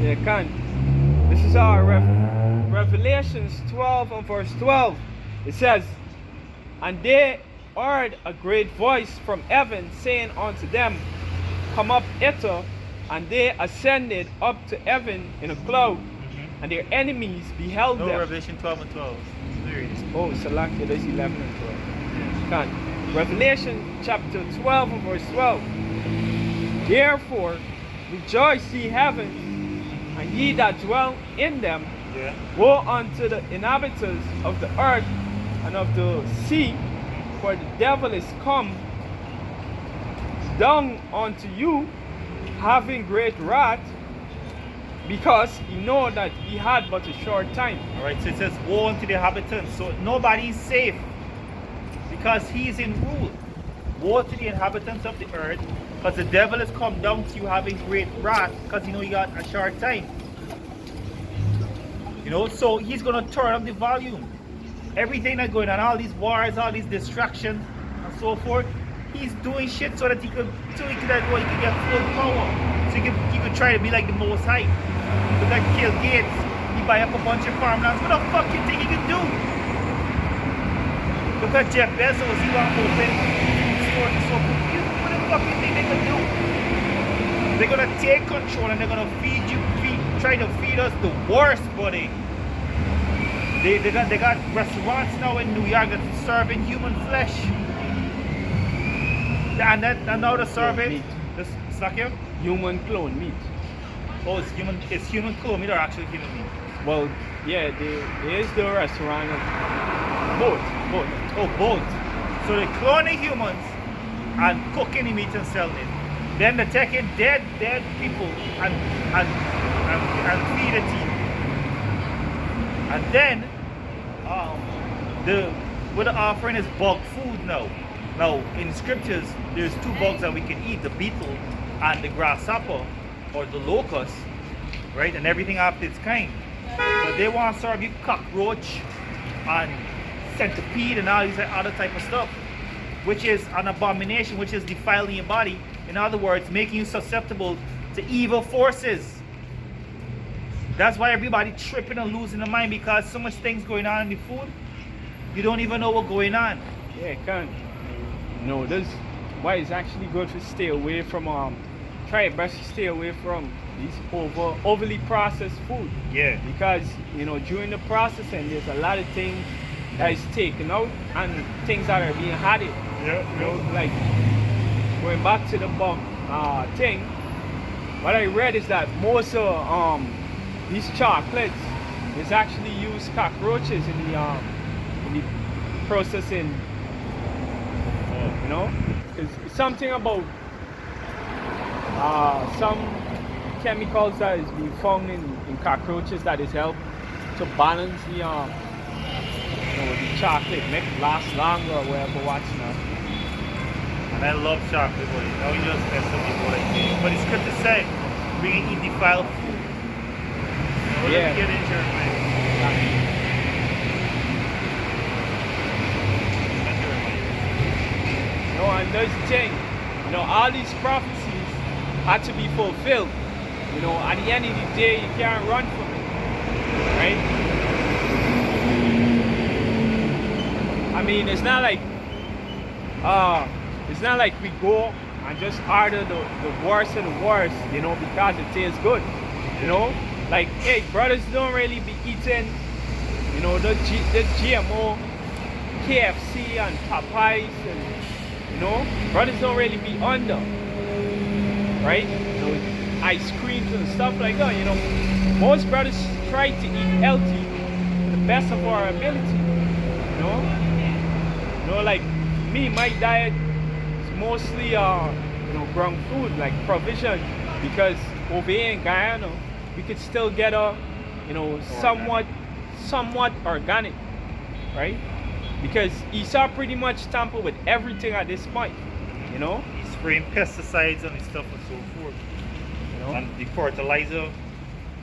Yeah, can. This is our Revelations 12 and verse 12. It says, "And they heard a great voice from heaven saying unto them, Come up hither. And they ascended up to heaven in a cloud, and their enemies beheld No, them." Revelation 12 and 12. Serious. Oh, Salaki, there's 11 and 12. Can. Revelation chapter 12 and verse 12. "Therefore rejoice ye heavens, and ye that dwell in them. Yeah. Woe unto the inhabitants of the earth and of the sea, for the devil is come down unto you, having great wrath, because he know that he had but a short time." Alright, so it says, woe unto the inhabitants. So nobody is safe because he is in rule. Woe to the inhabitants of the earth, because the devil has come down to you having great wrath, because you know he got a short time. You know, so he's gonna turn up the volume. Everything that's going on, all these wars, all these distractions, and so forth. He's doing shit so that he could get full power. So he could try to be like the Most High. Look at Bill Gates. He buy up a bunch of farmlands. What the fuck you think he can do? Look at Jeff Bezos. He want to open store and so forth. What the fuck you think they can do? They're gonna take control and they're gonna try to feed us the worst, buddy. They got restaurants now in New York that's serving human flesh. And now they're serving this here? Human clone meat. Oh, it's human clone meat or actually human meat? Well, yeah, there is the restaurant. Both. Oh, both. So they cloning humans and cooking the meat and selling it. Then they're taking dead people and feed it to you. And then what the offering is bug food now. Now in scriptures there's two bugs that we can eat, the beetle and the grasshopper or the locust, right? And everything after its kind. So they want to serve you cockroach and centipede and all these other type of stuff, which is an abomination, which is defiling your body. In other words, making you susceptible to evil forces. That's why everybody tripping and losing their mind, because so much things going on in the food, you don't even know what's going on. Yeah, can. No, that's why it's actually good to stay away from try your best to stay away from these overly processed food. Yeah. Because during the processing there's a lot of things that is taken out and things that are being added. Yeah. Like going back to the bug thing, what I read is that most of these chocolates is actually use cockroaches in the processing. It's something about some chemicals that is being found in cockroaches that is help to balance the chocolate, make it last longer or whatever. Watching that. And I love chocolate, buddy. Now you just mess up with what I think. But the scripture said we can eat defiled food. Yeah. Get injured, man. No, and that's the thing. All these prophecies had to be fulfilled. At the end of the day, you can't run from it, right? I mean, it's not like we go and just order the worst of the worst, because it tastes good. Like, hey, brothers don't really be eating, this GMO, KFC and Popeyes, and brothers don't really be under, right? Ice creams and stuff like that. Most brothers try to eat healthy to the best of our ability. Like me, my diet is mostly ground food, like provision, because over here in Guyana we could still get somewhat organic, right? Because Esau pretty much tampered with everything at this point, He's spraying pesticides and stuff and so forth. And the fertilizer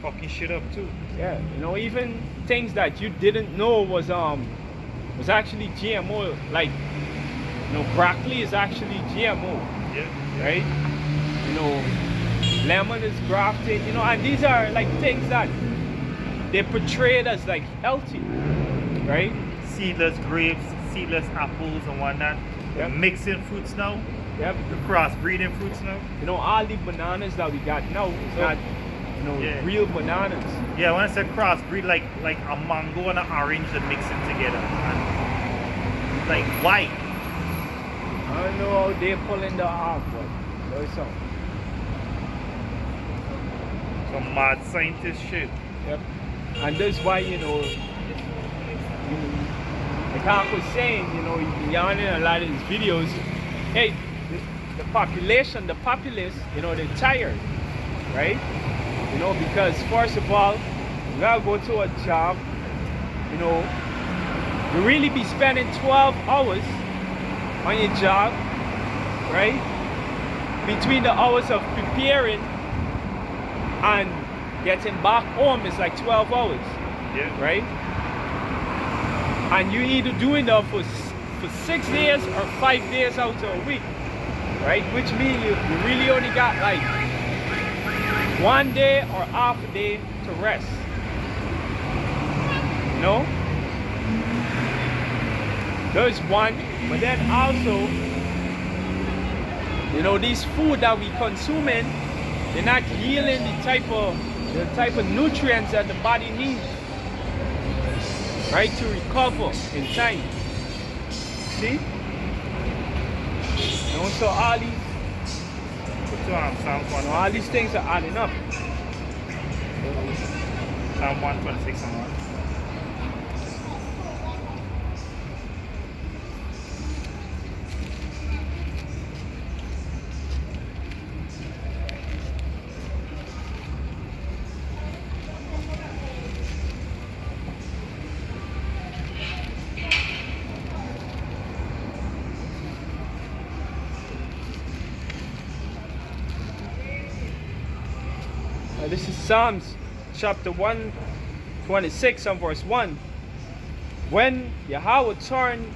fucking shit up too. Yeah, even things that you didn't know was actually GMO. Like, broccoli is actually GMO. Yeah. Right? lemon is grafted, you know, and these are like things that they portrayed as like healthy, right? Seedless grapes, seedless apples and whatnot. Yep. The mixing fruits now, Yep. the crossbreeding fruits now. You know, all the bananas that we got now is not, you know, Yeah. real bananas. Yeah, when I said crossbreed, like a mango and an orange that mixing together. And like why? I don't know how they pulling the off, but there's some. Some mad scientist shit. Yep. And that's why, you know, like I was saying, you know, Guyana in a lot of his videos, hey, the population, the populace, you know, they're tired, right? You know, because first of all, you gotta go to a job, you know, you really be spending 12 hours on your job, right? Between the hours of preparing and getting back home is like 12 hours, Yeah. right? And you either doing that for 6 days or 5 days out of a week, right? Which means you really only got like 1 day or half a day to rest, you know? There's one, but then also, you know, these food that we consuming, they're not yielding the type of nutrients that the body needs, right, to recover in time. See? You know, so all these, Psalm all these things are adding up. Psalm 126 and 1. This is Psalms chapter 126 and verse 1. When Yahweh turned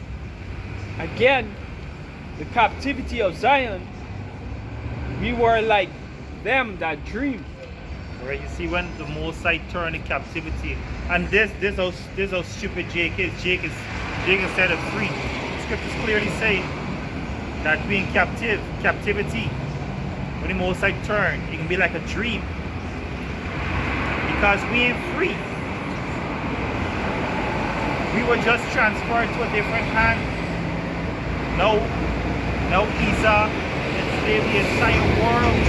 again the captivity of Zion, we were like them that dream. Right, you see when the Most High turned the captivity, and this how stupid Jake is. Jake is set us free. The scriptures clearly say that being captivity, when the Most High turned, it can be like a dream. Because we ain't free. We were just transferred to a different hand. No Esau enslaved the entire world.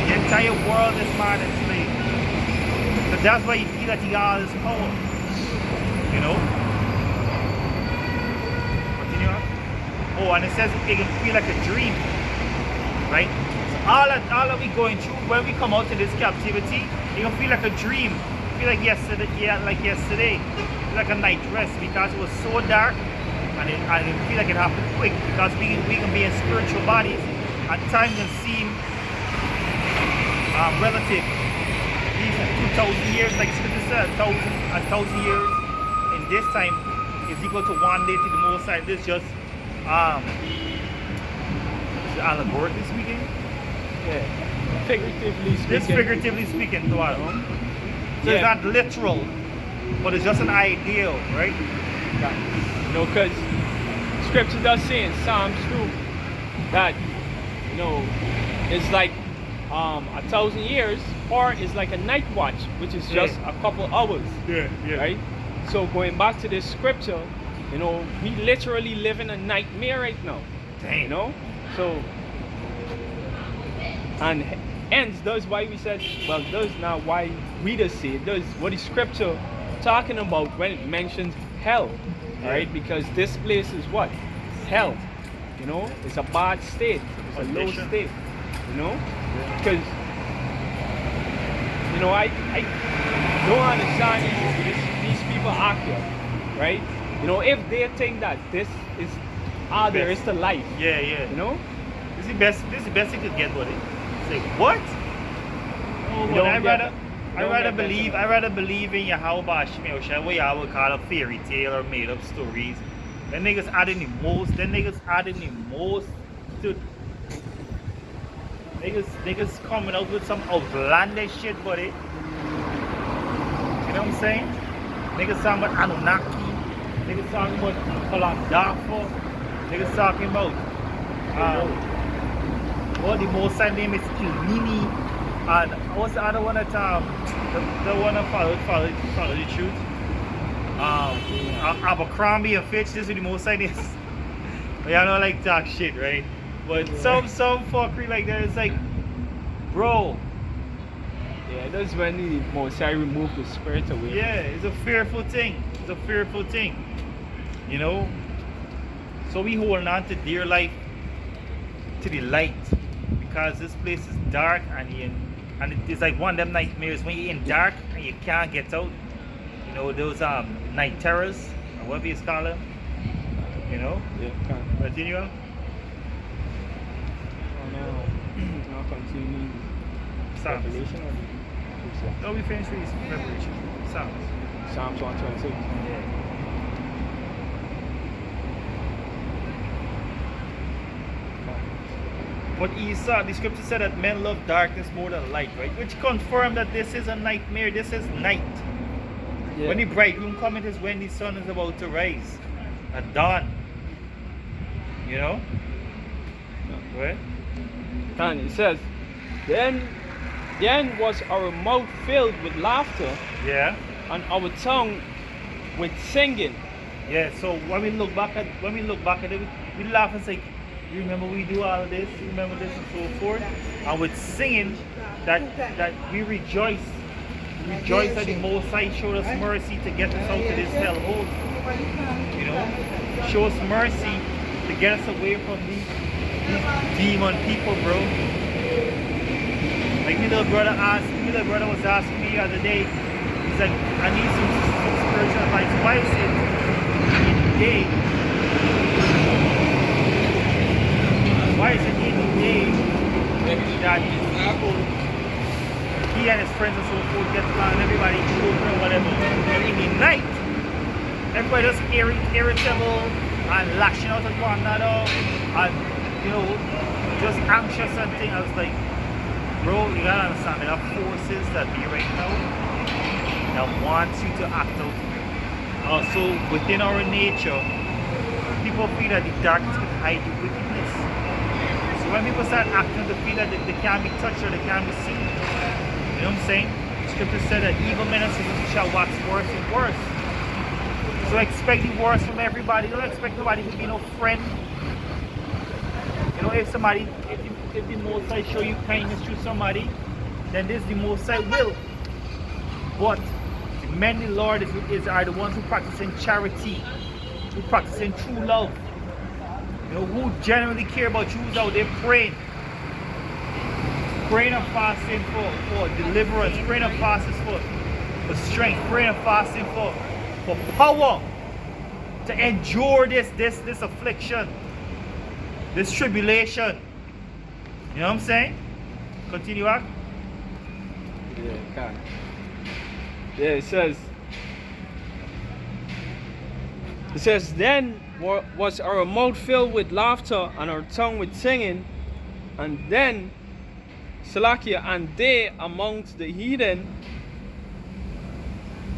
The entire world is man enslaved. So that's why you feel that he got all his power. You know? Continue on. Oh, and it says it can feel like a dream. Right? So all that we going through when we come out of this captivity, it can feel like a dream. Feel like yesterday, feel like a night rest, because it was so dark, and it feel like it happened quick, because we can be in spiritual bodies, and time can seem relative. These 2,000 years, like Scripture said, 1,000 years in this time is equal to 1 day to the Most High. This just is it allegorically speaking? Yeah. Figuratively speaking. It's figuratively speaking to us. So Yeah. it's not literal, but it's just an ideal, right? You know, because scripture does say in Psalms 2 that, you know, it's like 1,000 years, or it's like a night watch, which is just a couple hours. Yeah. Right? So going back to this scripture, you know, we literally live in a nightmare right now. Dang. You know? So, and hence that's why we said, well, that's not why we just say it. That's what is scripture talking about when it mentions hell. Right? Because this place is what? Hell. You know? It's a bad state. It's a low Condition. state. You know? Because, you know, I don't understand these people act here, right? You know, if they think that this is all there is to life, Yeah. you know? This is the best you could get, buddy. Say what? Oh, You but don't I get rather that. You don't get that. I rather believe in Yahweh Bashim, what Yahweh call a fairy tale or made up stories. Then niggas adding the most. To Niggas coming out with some outlandish shit, buddy. You know what I'm saying? Niggas talking about Anunnaki. Niggas talking about Kalandafa. Niggas talking about what the most sign name is Kilmini. And what's the other one that the one that follow the truth? Abercrombie and Fitch. This is the most sign is. Y'all don't like talk shit, right? But some fuckery like that, it's like, bro. Yeah, that's when the Most High remove the spirit away. Yeah, it's a fearful thing. It's a fearful thing. You know? So we holding on to dear life, to the light. Because this place is dark and it's like one of them nightmares when you're in dark and you can't get out. You know, those night terrors, or whatever you call them. You know? Yeah, can. Continue on. Now continue. Psalms. Revelation or No, we finished with Revelation. Psalms. Psalms 126. Yeah. But Esau, the scripture said that men love darkness more than light, right? Which confirmed that this is a nightmare. This is night. Yeah. When the bridegroom cometh is when the sun is about to rise. At dawn. You know? Right? And it says, then was our mouth filled with laughter, Yeah. and our tongue with singing. Yeah, so when we look back at it, we laugh and say, you remember we do all of this, you remember this and so forth. And with singing that we rejoice that the Most High showed us mercy to get us out of this hellhole. You know? Show us mercy to get us away from these demon people, bro. Like my little brother was asking me the other day, he's like, I need some spiritual advice. Why is it in the day? Why is it in the day that people, he and his friends and so forth get along and everybody open or whatever, but in the night, everybody just irritable and lashing out at one another and, you know, just anxious and things. I was like, bro, you gotta understand, there are forces that be right now that wants you to act out. Also, within our nature, people feel that the darkness can hide the wickedness. So when people start acting, they feel that they can't be touched or they can't be seen. You know what I'm saying? The scripture said that evil men and sinners shall wax worse and worse. So expect the worst from everybody. Don't expect nobody to be no friend. You know, if the Most High show you kindness to somebody, then this the Most High will. But the men the Lord are the ones who practice in charity, who practice in true love. You know, who genuinely care about you, who's out there praying. Praying and fasting for deliverance, praying and fasting for strength, praying and fasting for power to endure this affliction, this tribulation. You know what I'm saying? Continue on. Yeah, can. Yeah, it says, then was our mouth filled with laughter and our tongue with singing, and then Salakia, and they amongst the heathen,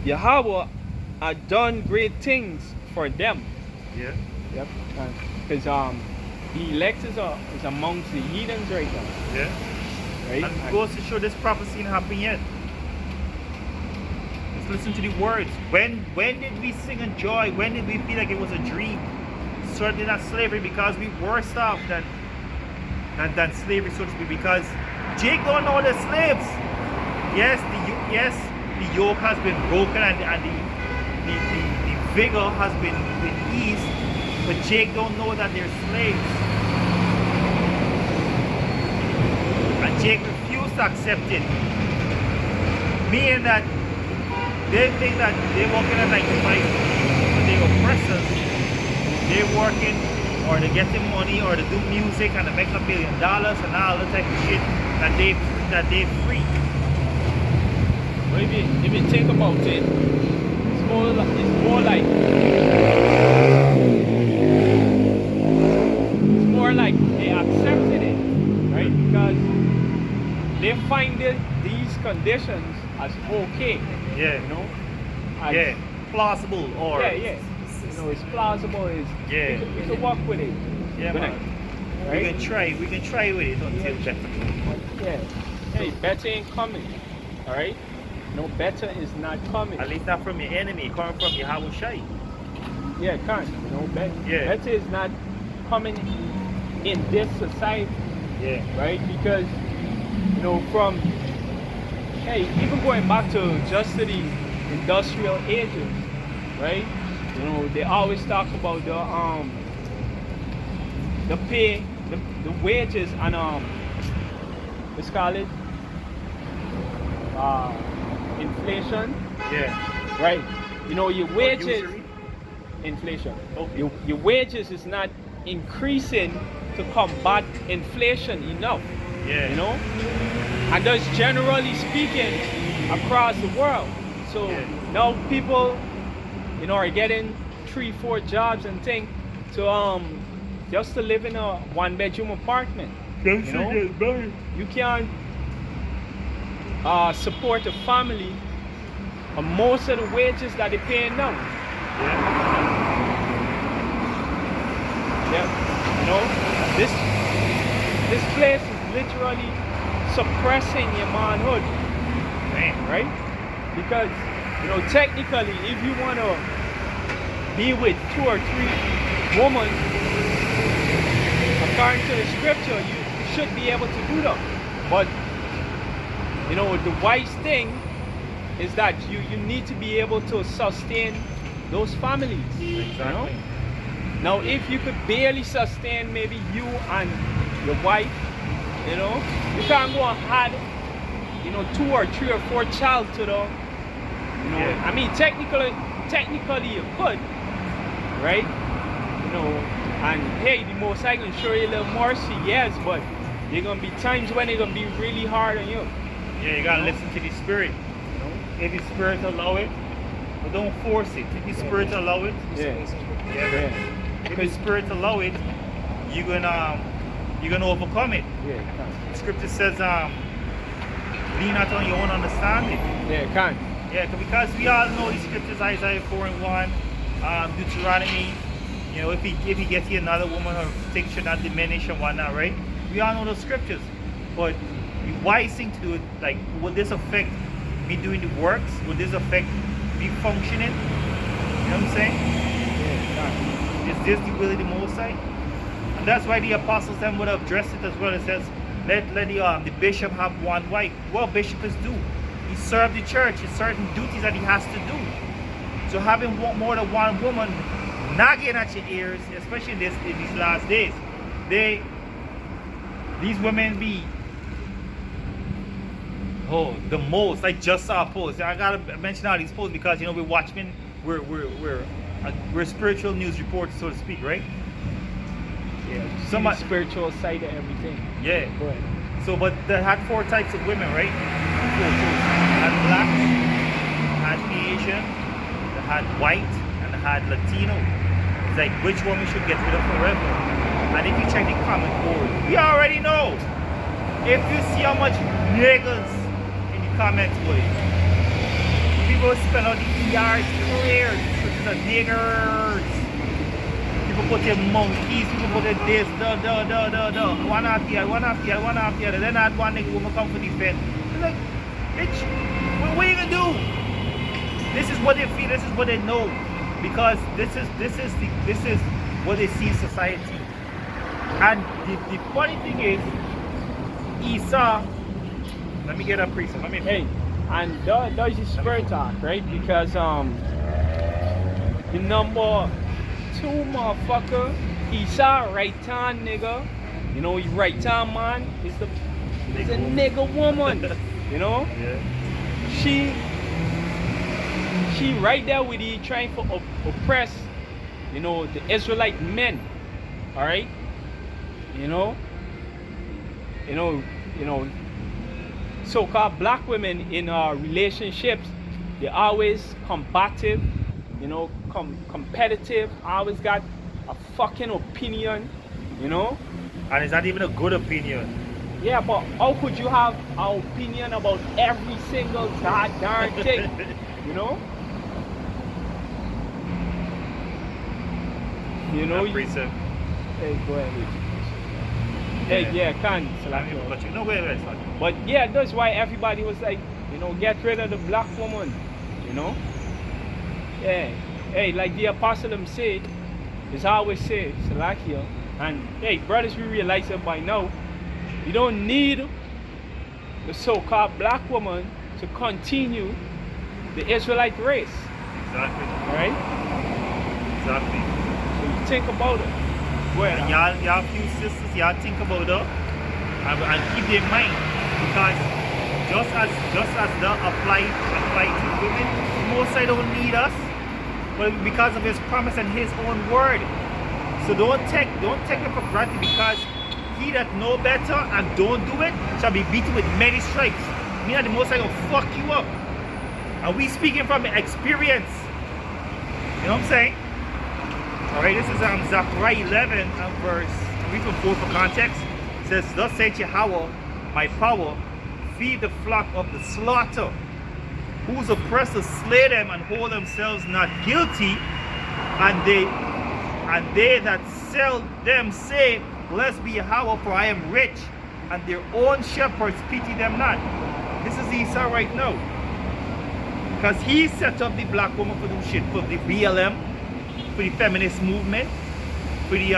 Yahweh had done great things for them. Yeah. Yep. Because the elect is amongst the heathens right now. Yeah. Right? And it goes to show this prophecy ain't happened yet. Let's listen to the words. When did we sing in joy? When did we feel like it was a dream? Certainly not slavery, because we worse off than slavery, so to speak, because Jake don't know the slaves. Yes, the yoke has been broken and the vigor has been eased, but Jake don't know that they're slaves. And Jake refused to accept it. Meaning that they think that they're working at 9 to 5, but they're oppressors. They're working, or they're getting money, or they do music and they make $1 million and all that type of shit that they free. But if you think about it, it's more like they accepted it, right? Because conditions as okay, Yeah. you know. As, Yeah. Plausible or yeah, yeah. You know, it's plausible. It's Yeah. you can walk with it. Yeah, Good man. night. We Right? can try with it until better. Yeah. Hey, better ain't coming. All right. No, better is not coming. At least not from your enemy, coming from your Hawashai. Yeah, can't. You know, Yeah. better is not coming in this society, Yeah. right? Because you know, from hey, even going back to just to the industrial ages, right? You know, they always talk about the pay, the wages and let's call it inflation, Yeah. right? You know, your wages, Usury? inflation. Okay. Your wages is not increasing to combat inflation enough. Yeah. You know, and that's generally speaking across the world. So Yeah. now people, you know, are getting 3-4 jobs and things to just to live in a 1-bedroom apartment. You know, you can't support a family on most of the wages that they're paying now. Yeah. Yeah, you know, this place is literally suppressing your manhood, Man. right? Because you know, technically, if you want to be with 2 or 3 women, according to the scripture, you should be able to do that. But you know, the wise thing is that you need to be able to sustain those families. Exactly. You know? Now, if you could barely sustain maybe you and your wife, you know, you can't go and add, you know, 2 or 3 or 4 child to the, you know, Yeah. I mean, technically you could, right? You know, and hey, the most I can show you a little mercy, yes, but there gonna be times when it's gonna be really hard on you. Yeah, you gotta You know? listen to the spirit. You know? If the spirit allow it, but don't force it. If the spirit allow it, Yeah. yeah. If the spirit allow it, you're gonna overcome it. Yeah, Scripture says, lean not on your own understanding. yeah, can't. Yeah, because we all know the scriptures, Isaiah 4:1, Deuteronomy. You know, if he gets you another woman, her things should not diminish and whatnot, right? We all know those scriptures. But the wise thing to do it, like, will this affect me doing the works? Will this affect me functioning? You know what I'm saying? Yeah, Is this the will of the Most High? And that's why the apostles then would have addressed it as well. It says, let the bishop have one wife. Well, bishops do. He served the church. It's certain duties that he has to do. So having more than one woman nagging at your ears, especially in these last days, these women be the most. I just saw a post. I gotta mention all these posts because you know we're watchmen. We're spiritual news reporters, so to speak, right? yeah. Somebody- The spiritual side of everything. Yeah. Go ahead. So, but they had 4 types of women, right? 4 types. They had black, they had Asian, they had white, and they had Latino. It's like which one we should get rid of forever. And if you check the comment board, we already know. If you see how much niggas in the comment board, people spell out the ERs clear. This is niggers. People put their monkeys, people put their this, one after the other. Then I had one nigga woman come for defense. It's like, bitch, what are you gonna do? This is what they feel, this is what they know. Because this is what they see in society. And the funny thing is, Esau, let me get a precept. Hey, and that's the spirit talk, right? Because the number 2 motherfucker, Esau, right hand nigga. You know, you right hand man is a nigga woman. You know? Yeah. She right there with you trying to oppress, you know, the Israelite men. Alright? You know, so-called black women in relationships, they're always combative, you know, competitive, always got a fucking opinion, you know. And it's not even a good opinion. Yeah, but how could you have an opinion about every single darn thing? You know? You know, That preset. hey, go ahead. Hey, yeah, can select your- But you know where it's like. But yeah, that's why everybody was like, you know, get rid of the black woman. You know? Yeah. Hey, like the apostle them say, is always say, Salakia. And hey, brothers, we realize that by now, you don't need the so-called black woman to continue the Israelite race. Exactly. Right? Exactly. So you think about it. Well, And y'all few sisters, y'all think about her and keep in mind, because just as the apply to women, the Most High don't need us, but because of His promise and His own word. So don't take it for granted, because he that know better and don't do it shall be beaten with many stripes. Me and the Most High gonna fuck you up, and we speaking from experience. You know what I'm saying? Alright, this is Zechariah 11 and verse, read from 4 for context. It says, thus saith Yahweh, my power, feed the flock of the slaughter, whose oppressors slay them and hold themselves not guilty, and they that sell them say, blessed be Yahweh, for I am rich, and their own shepherds pity them not. This is Esau right now. Because he set up the black woman for the shit, for the BLM, for the feminist movement, for the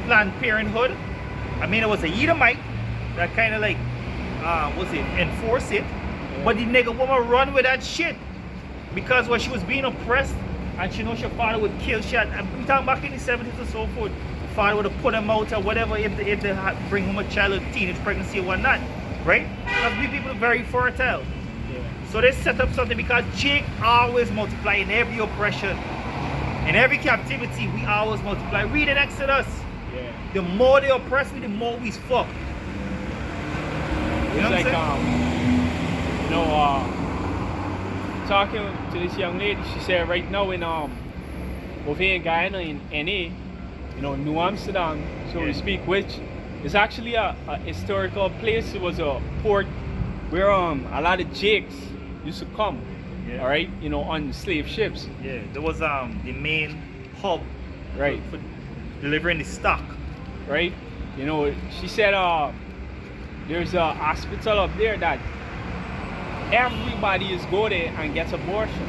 Planned Parenthood. I mean, it was a Edomite that kind of like, enforce it. But the nigga woman run with that shit, because when she was being oppressed and she knows her father would kill, we talking back in the 70s or so forth, the father would have put him out or whatever if they had bring home a child with teenage pregnancy or whatnot, right? Because we people are very fertile. So they set up something, because Jake always multiply in every oppression, in every captivity. We always multiply. Read in Exodus. yeah. The more they oppress me, the more we fuck. You know It's what I'm like, saying? you know, talking to this young lady, she said right now in over here in Guyana in NA, you know, New Amsterdam, so Yeah. to speak, which is actually a historical place. It was a port where a lot of Jakes used to come. Yeah. All right, you know, on slave ships. Yeah, there was the main hub, Right. for delivering the stock. Right. You know, she said there's a hospital up there that everybody is go there and gets abortion.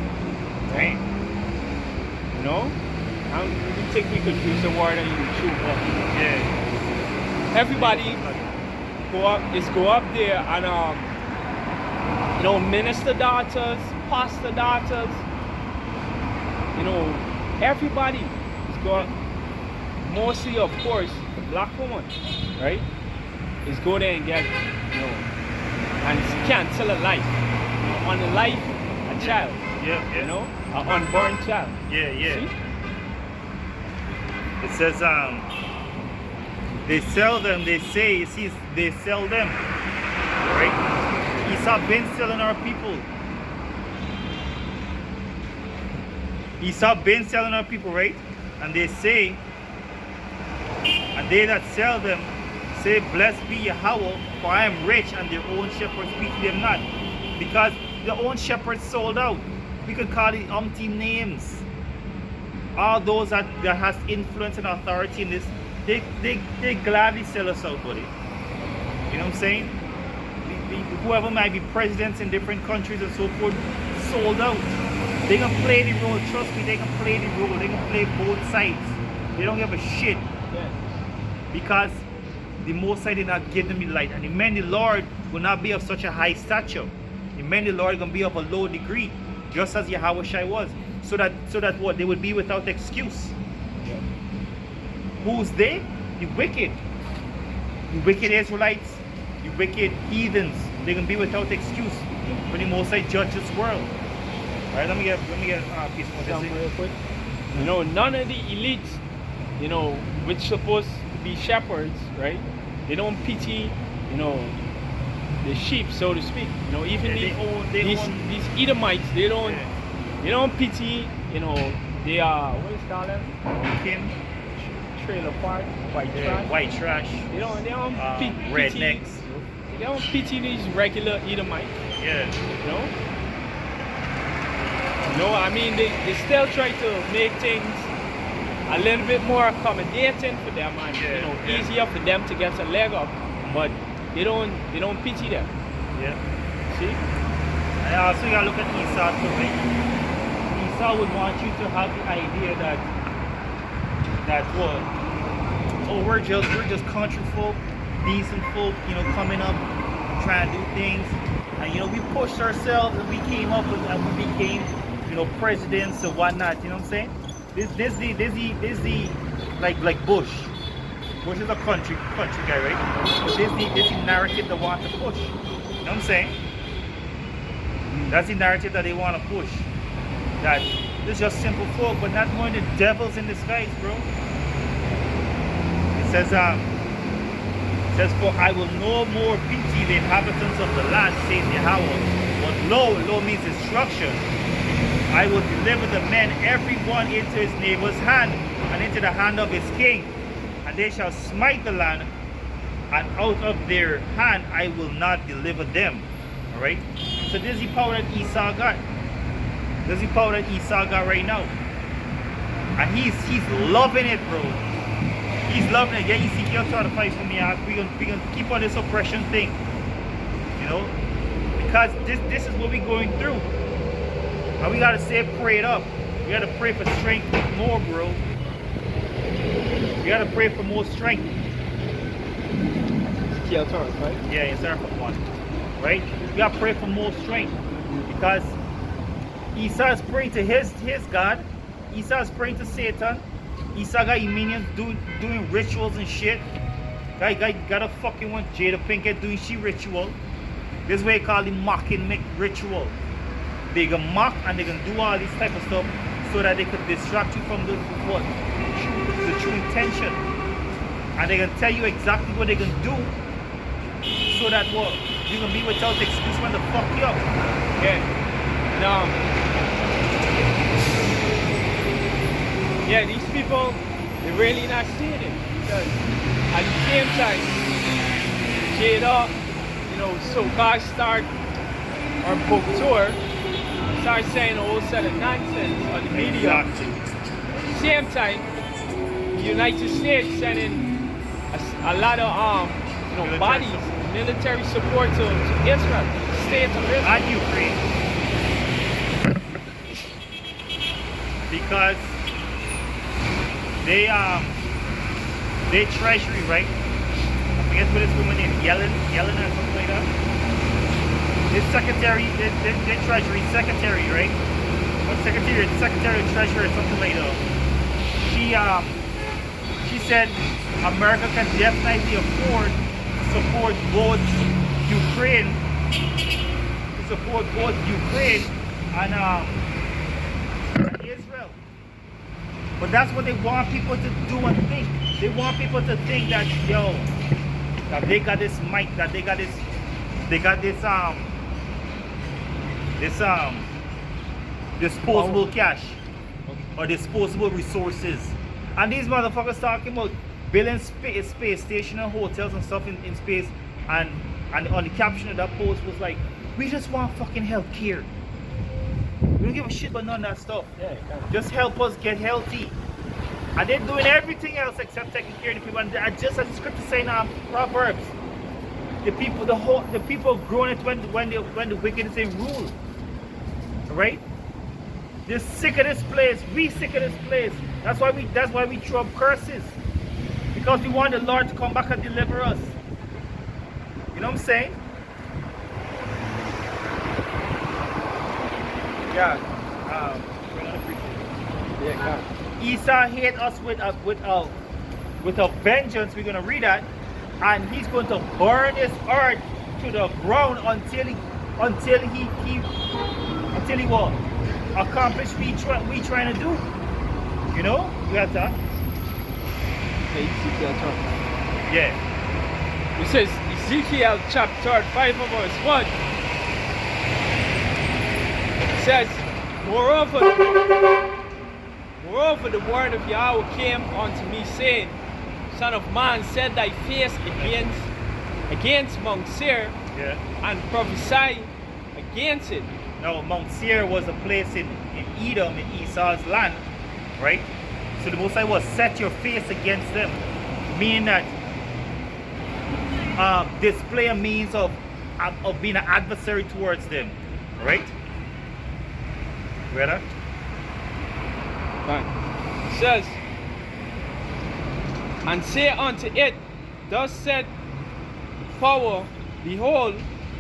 Right. You know? I don't really think we could use the word and even true, but Yeah. everybody go up there and you know, minister daughters, pastor daughters, you know, everybody is go up, mostly of course the black woman, right? Is go there and get, you know, and cancel a life. You know, on a life, a child. Yeah. You know? An unborn child. Yeah. See? It says they sell them. They say, you see, they sell them, right? Esau been selling our people. Esau been selling our people, right? And they say, and they that sell them say, blessed be Yahweh, for I am rich, and their own shepherds pity them not. Because their own shepherds sold out. We could call it umpteen names. All those that has influence and authority in this, they gladly sell us out, buddy. You know what I'm saying? Whoever might be presidents in different countries and so forth, sold out. They can play the role, trust me, they can play the role, they can play both sides. They don't give a shit. Yeah. Because the Most High did not give them the light. And the men the Lord will not be of such a high stature. The men the Lord are going to be of a low degree, just as Yahweh Shai was. So that what? They would be without excuse. Yeah. Who's they? The wicked. The wicked Israelites, the wicked heathens. They're going to be without excuse when the Most High judge this world. Alright, let me get a piece more Some this real quick. You know, none of the elites, you know, which supposed to be shepherds, right? They don't pity, you know, the sheep, so to speak. You know, even these Edomites, they don't pity, you know, they are, what is it called them? trailer park, white trash. White trash. They don't Rednecks. They don't pity these regular Edomites. Yeah. You know? No, I mean they still try to make things a little bit more accommodating for them and easier for them to get a leg up, but they don't pity them. Yeah. See? And also you gotta look at Esau too, right? Esau would want you to have the idea that what? Oh, we're just country folk, decent folk, coming up, trying to do things. And we pushed ourselves and we came up and we became, presidents and whatnot, you know what I'm saying? This the like Bush. Bush is a country guy, right? So this the narrative they want to push. You know what I'm saying? That's the narrative that they want to push. That this is just simple folk, but not knowing the devils in disguise, bro. It says, for I will no more pity the inhabitants of the land, says Yahweh. But lo means destruction. I will deliver the men, every one into his neighbor's hand, and into the hand of his king. And they shall smite the land, and out of their hand I will not deliver them. Alright? So this is the power that Esau got. This is the power that Esau got right now. And he's loving it, bro. He's loving it. Yeah, Ezekiel trying to fight for me. We're gonna keep on this oppression thing. Because this is what we're going through. And we gotta stay prayed up. We gotta pray for strength more, bro. We gotta pray for more strength. Ezekiel 12, right? Yeah, in Psalm 1. Right? We gotta pray for more strength. Because Esau is praying to his God. Esau is praying to Satan. Esau got minions doing rituals and shit. Guy got a fucking one Jada Pinkett doing she ritual. This way called the mocking ritual. They can mock and they can do all this type of stuff so that they could distract you from the true intention. And they can tell you exactly what they can do so that what you can be without excuse when to fuck you up. Yeah. No. Yeah, these people, they're really not seeing it. Because at the same time, Jada, so-called start our book tour, start saying a whole set of nonsense on the media. At the same time, the United States sending a lot of bodies, military support to Israel, state of Israel. And Ukraine. Because they treasury, right? I forget what this woman named Yellen or something like that. His secretary, the treasury secretary, right? Or secretary of treasury or something like that. She said America can definitely afford to support both Ukraine and Israel. But that's what they want people to do and think. They want people to think that that they got this mic, that they got this disposable cash or disposable resources. And these motherfuckers talking about building space station and hotels and stuff in space, and on the caption of that post was like, we just want fucking health care. We don't give a shit about none of that stuff. Yeah, just help us get healthy. And they're doing everything else except taking care of the people. And just as the scripture saying Proverbs, the people growing it when the wicked is in rule. Right? They're sick of this place. We sick of this place. That's why we throw up curses. Because we want the Lord to come back and deliver us. You know what I'm saying? Yeah. Esau hate us with a vengeance. We're gonna read that, and he's going to burn this earth to the ground until he will accomplish we trying to do. You know, you got that. Ezekiel 12. Yeah. It says Ezekiel chapter 5 verse 1. It says, moreover, Moreover, the word of Yahweh came unto me, saying, Son of man, set thy face against Mount Seir, Yeah. and prophesy against it. Now, Mount Seir was a place in Edom, in Esau's land, right? So the Most High was set your face against them, meaning that display a means of being an adversary towards them, right? Ready? Right. It says, and say unto it, Thus said power, behold,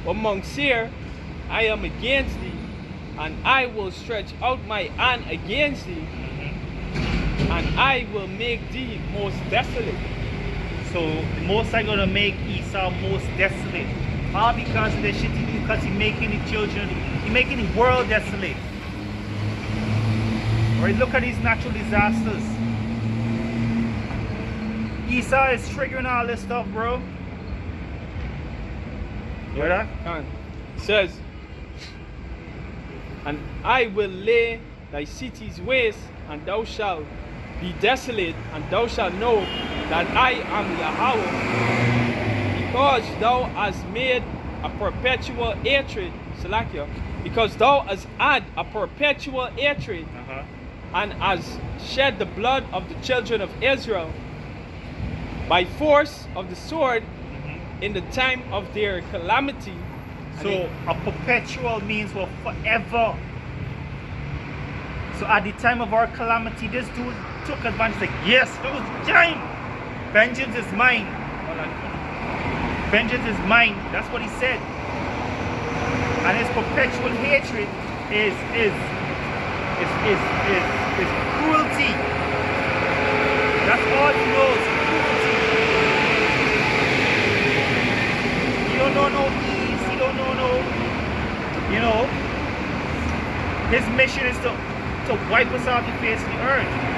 O Mount Seir, I am against thee, and I will stretch out my hand against thee, and I will make thee most desolate. So the Most High gonna make Esau most desolate. All because of the shit he do, because he making the children, he making the world desolate. Right, look at these natural disasters. Esau is triggering all this stuff, bro. Hear that? And it says, and I will lay thy cities waste, and thou shalt be desolate, and thou shalt know that I am Yahweh, because thou hast made a perpetual hatred, Salakia, because thou hast had a perpetual hatred, and hast shed the blood of the children of Israel by force of the sword in the time of their calamity. So a perpetual means well forever. So at the time of our calamity, this dude took advantage. Like, yes, it was time. Vengeance is mine. Vengeance is mine. That's what he said. And his perpetual hatred is cruelty. That's all he knows. Cruelty. He don't know no ease. He don't know no. You know. His mission is to wipe us off the face of the earth.